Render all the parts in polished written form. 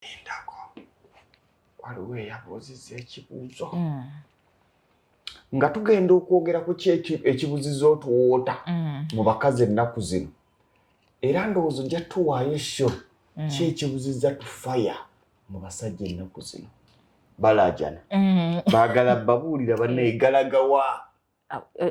Indako. Waliwo eyabuuzizza ekibuuzo. Nga tugenda okwogera ku ekibuuzizo otuwoota mu bakazi ennaku zino. Era ndowooza ojja tuwaayo sho ki ekibuuzizza tufaya mu basajja ennaku zino. Balaajana. Baagala babuulira banneegalagawa.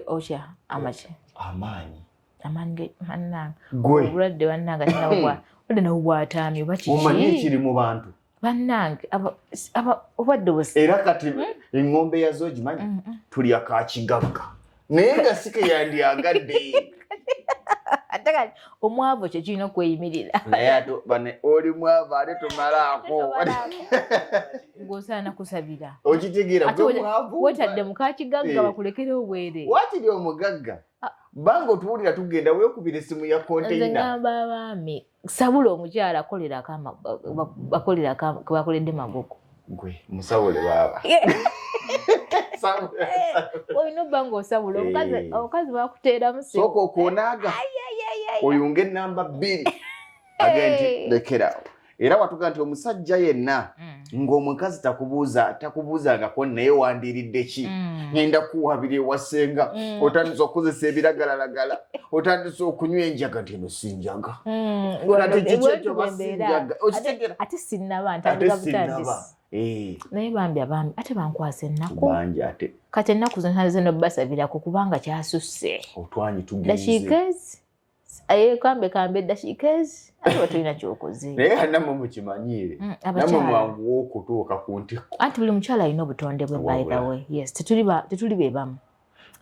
Osha amachi. Amaanyi. Amanyi manna. Gwe. Obulwadde bannanga tinabwa. Ode na ubwataami oba kiki. Omanyi ekiri mu bantu. Bannange aba obadde bose. Era kati engombe yazo ogimanyi tulya ka kigagga. Naye nga sike yandyagadde. Ataka omwavo kye kirina okweyimirira. Naye ate bane oli mwavo ate tomalaako. Ng'osaana kusabira. Okitegeera gwe mwavu. Wetadde mu ka kigagga bakulekere obwere. Waakiri omugagga. Bango tuwulira tugenda weekubira essimu ya konteyina. Nze ngamba abaami sabula omukyala bakoledde magogo. Gwe musabule baaba. Olina obba ng'osabula omukazi bakuteeramu si. Sooka okoonaaga oyunge namba 2 agenti lekerawo. Era watuga nti omusajja yenna ng'omukazi takubuuzangako naye wandiridde ki. Ngenda kuwabira ewasenga otandise okukozesa ebiragalalagala otandise okunywa enjaga nti eno sinjaga. Ate sinnaba ntandika butandisi. Naye bambi abaami ate bankwasa ennaku. Bangi ate. Kati ennaku zino basabirako kubanga kyasusse. Otwanyi tugenze. Dakiika ezi. Kambe dakiika ezi. Ate watulina kyokoze. Naye namwe mukimanyiire. Namwe mwangu okutuuka ku ntikko. Anti buli mukyala alina obutonde bwe by the way. Yes, tetuli bebamu.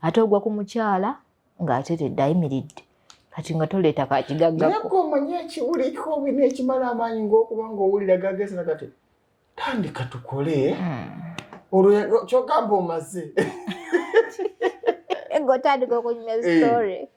Ate ogwa ku mukyala ng'ateredde ayimiridde. Kati nga toleeta ka kigaggako. Naye ko omanyi ekiwuliko obina ekimala amaanyi ng'okuba ng'owulira gagezi na kati. Tandika tukole. Olwo kyogamba omaze. Ng'otandika okunyuma story.